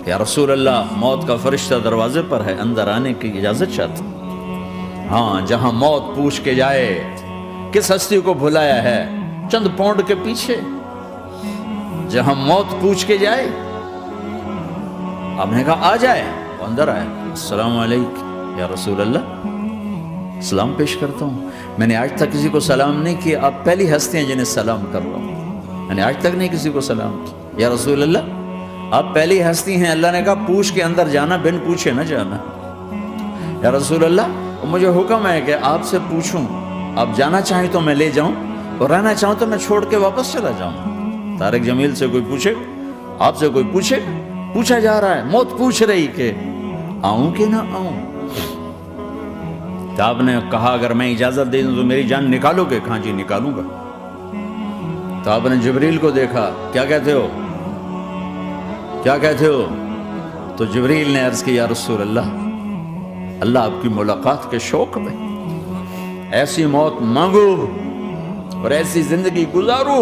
یا رسول اللہ موت کا فرشتہ دروازے پر ہے، اندر آنے کی اجازت چاہتا ہوں۔ ہاں، جہاں موت پوچھ کے جائے کس ہستی کو بھلایا ہے چند پونڈ کے پیچھے، جہاں موت پوچھ کے جائے، آپ نے کہا آ جائے، وہ اندر آئے، السلام علیکم یا رسول اللہ، سلام پیش کرتا ہوں۔ میں نے آج تک کسی کو سلام نہیں کیا، آپ پہلی ہستی ہیں جنہیں سلام کر رہا ہوں، میں نے آج تک نہیں کسی کو سلام کیا، یا رسول اللہ آپ پہلی ہستی ہیں، اللہ نے کہا پوچھ کے اندر جانا، بن پوچھے نہ جانا۔ یا رسول اللہ مجھے حکم ہے کہ آپ سے پوچھوں، آپ جانا چاہیں تو میں لے جاؤں اور رہنا چاہوں تو میں چھوڑ کے واپس چلا جاؤں۔ طارق جمیل سے کوئی پوچھے، آپ سے کوئی پوچھے، پوچھا جا رہا ہے، موت پوچھ رہی کہ آؤں کہ نہ آؤں۔ تو آپ نے کہا اگر میں اجازت دے دوں تو میری جان نکالو گے؟ کہاں جی نکالوں گا۔ تو آپ نے جبریل کو دیکھا، کیا کہتے ہو، کیا کہتے ہو؟ تو جبریل نے عرض کی یا رسول اللہ، اللہ آپ کی ملاقات کے شوق میں ایسی موت مانگو اور ایسی زندگی گزارو۔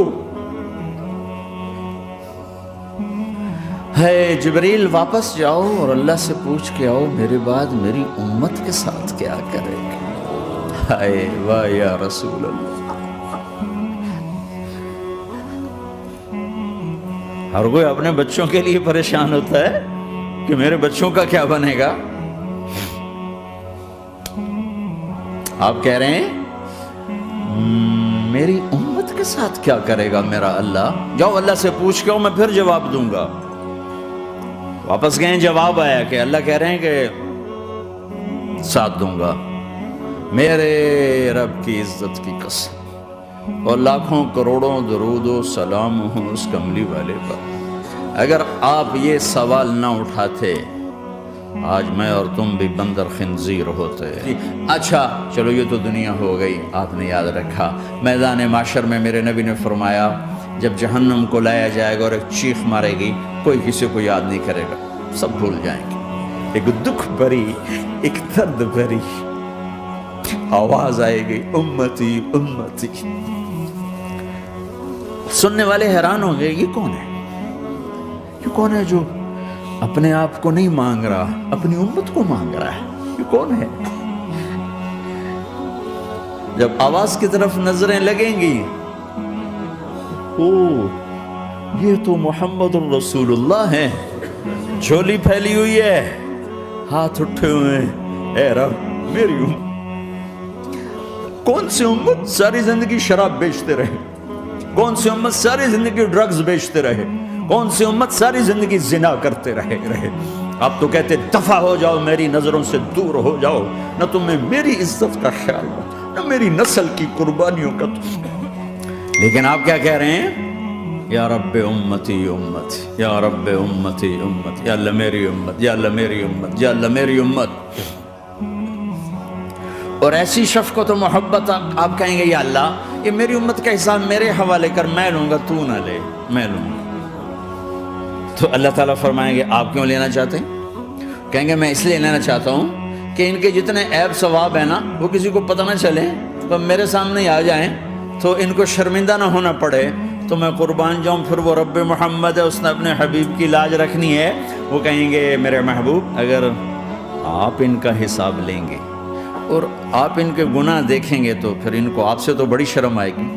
ہے جبریل واپس جاؤ اور اللہ سے پوچھ کے آؤ میرے بعد میری امت کے ساتھ کیا کرے گا۔ ہائے واہ یا رسول اللہ، ہر کوئی اپنے بچوں کے لیے پریشان ہوتا ہے کہ میرے بچوں کا کیا بنے گا۔ آپ کہہ رہے ہیں میری امت کے ساتھ کیا کرے گا میرا اللہ؟ جاؤ اللہ سے پوچھ کے آؤ، میں پھر جواب دوں گا۔ واپس گئے، جواب آیا کہ اللہ کہہ رہے ہیں کہ ساتھ دوں گا، میرے رب کی عزت کی قسم، اور لاکھوں کروڑوں درود و سلام ہوں اس کملی والے پر، اگر آپ یہ سوال نہ اٹھاتے آج میں اور تم بھی بندر خنزیر ہوتے۔ اچھا چلو یہ تو دنیا ہو گئی، آپ نے یاد رکھا میدان معاشر میں میرے نبی نے فرمایا جب جہنم کو لایا جائے گا اور ایک چیخ مارے گی، کوئی کسی کو یاد نہیں کرے گا، سب بھول جائیں گے، ایک دکھ بھری، ایک درد بھری آواز آئے گی، امتی امتی۔ سننے والے حیران ہوں گے یہ کون ہے، یہ کون ہے جو اپنے آپ کو نہیں مانگ رہا، اپنی امت کو مانگ رہا ہے، یہ کون ہے؟ جب آواز کی طرف نظریں لگیں گی، یہ تو محمد الرسول اللہ ہیں، جھولی پھیلی ہوئی ہے، ہاتھ اٹھے ہوئے ہیں، اے رب میری امت۔ کون سی امت ساری زندگی شراب بیچتے رہے، کون سی امت ساری زندگی ڈرگز بیچتے رہے، کون سی امت ساری زندگی زنا کرتے رہے۔ آپ تو کہتے دفع ہو جاؤ، میری نظروں سے دور ہو جاؤ، نہ تمہیں میری عزت کا خیال ہو، نہ میری نسل کی قربانیوں کا۔ لیکن آپ کیا کہہ رہے ہیں؟ یا رب امتی امتی، یا رب امتی امتی، یا اللہ میری امت، یا اللہ میری امت، یا اللہ میری امت۔ اور ایسی شفقت و محبت آپ کہیں گے یا اللہ یہ میری امت کا حساب میرے حوالے کر، میں لوں گا، تو نہ لے، میں لوں گا۔ تو اللہ تعالیٰ فرمائیں گے آپ کیوں لینا چاہتے ہیں؟ کہیں گے میں اس لیے لینا چاہتا ہوں کہ ان کے جتنے عیب ثواب ہیں نا وہ کسی کو پتہ نہ چلے، تو میرے سامنے آ جائیں تو ان کو شرمندہ نہ ہونا پڑے، تو میں قربان جاؤں۔ پھر وہ رب محمد ہے، اس نے اپنے حبیب کی لاج رکھنی ہے، وہ کہیں گے میرے محبوب اگر آپ ان کا حساب لیں گے اور آپ ان کے گناہ دیکھیں گے تو پھر ان کو آپ سے تو بڑی شرم آئے گی،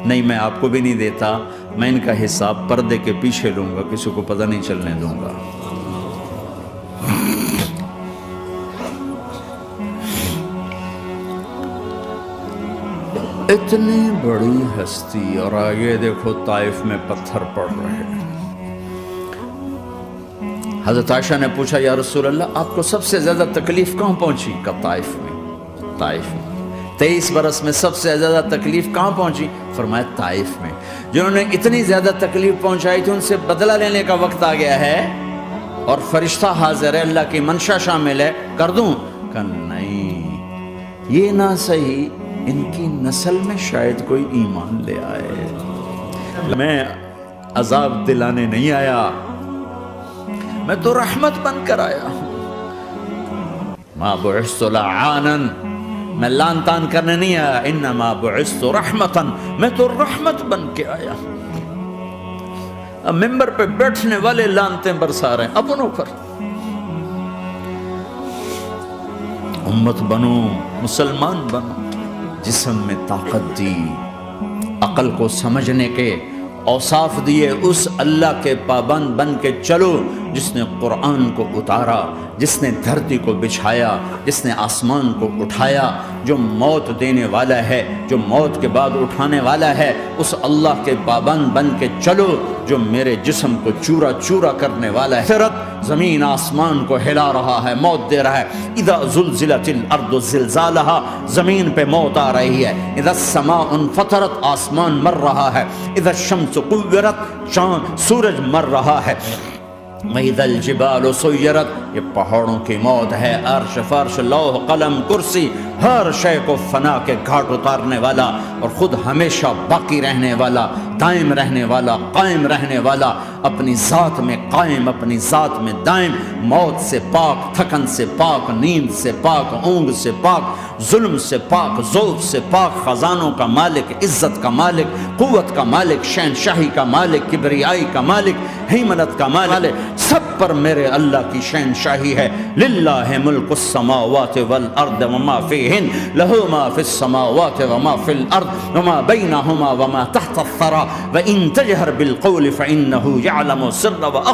نہیں میں آپ کو بھی نہیں دیتا، میں ان کا حساب پردے کے پیچھے لوں گا، کسی کو پتہ نہیں چلنے دوں گا۔ اتنی بڑی ہستی اور آگے دیکھو طائف میں پتھر پڑ رہے ہیں۔ حضرت عائشہ نے پوچھا یا رسول اللہ آپ کو سب سے زیادہ تکلیف کہاں پہنچی؟ کہ طائف میں، طائف میں 23 برس میں سب سے زیادہ تکلیف کہاں پہنچی؟ فرمایا طائف میں۔ جنہوں نے اتنی زیادہ تکلیف پہنچائی تھی ان سے بدلہ لینے کا وقت آ گیا ہے اور فرشتہ حاضر ہے، اللہ کی منشا شامل ہے، کر دوں؟ کہ نہیں، یہ نہ صحیح، ان کی نسل میں شاید کوئی ایمان لے آئے، میں عذاب دلانے نہیں آیا، میں تو رحمت بن کر آیا ہوں۔ ما بعثت لعانا، میں لان تان کرنے نہیں آیا، انما بعثت رحمتا، میں تو رحمت بن کے آیا ہوں۔ ممبر پہ بیٹھنے والے لعنتیں برسا رہے ہیں اپنوں پر۔ امت بنو، مسلمان بنو، جسم میں طاقت دی، عقل کو سمجھنے کے اوصاف دیے، اس اللہ کے پابند بن کے چلو جس نے قرآن کو اتارا، جس نے دھرتی کو بچھایا، جس نے آسمان کو اٹھایا، جو موت دینے والا ہے، جو موت کے بعد اٹھانے والا ہے، اس اللہ کے پابند بن کے چلو جو میرے جسم کو چورا چورا کرنے والا ہے۔ فرت زمین آسمان کو ہلا رہا ہے، موت دے رہا ہے۔ اذا زلزلت الارض زلزالہا، زمین پہ موت آ رہی ہے۔ اذا السماء انفطرت، آسمان مر رہا ہے۔ اذا الشمس قورت، چاند سورج مر رہا ہے۔ وَإِذَا الْجِبَالُ سُيِّرَتْ، یہ پہاڑوں کی موت ہے۔ عرش فرش لوح قلم کرسی، ہر شے کو فنا کے گھاٹ اتارنے والا اور خود ہمیشہ باقی رہنے والا، دائم رہنے والا، قائم رہنے والا، اپنی ذات میں قائم، اپنی ذات میں دائم، موت سے پاک، تھکن سے پاک، نیند سے پاک، اونگ سے پاک، ظلم سے پاک، ذوق سے پاک، خزانوں کا مالک، عزت کا مالک، قوت کا مالک، شہنشاہی کا مالک، کبریائی کا مالک، ہیمنت کا مالک، سب پر میرے اللہ کی شہنشاہی ہے۔ للہ ملک السماوات والارض وما فیہن، لہ ما فی السماوات وما فی الارض وما بینہما وما تحت الثری وان تجہر بالقول فانہ یعلم السر واخفی۔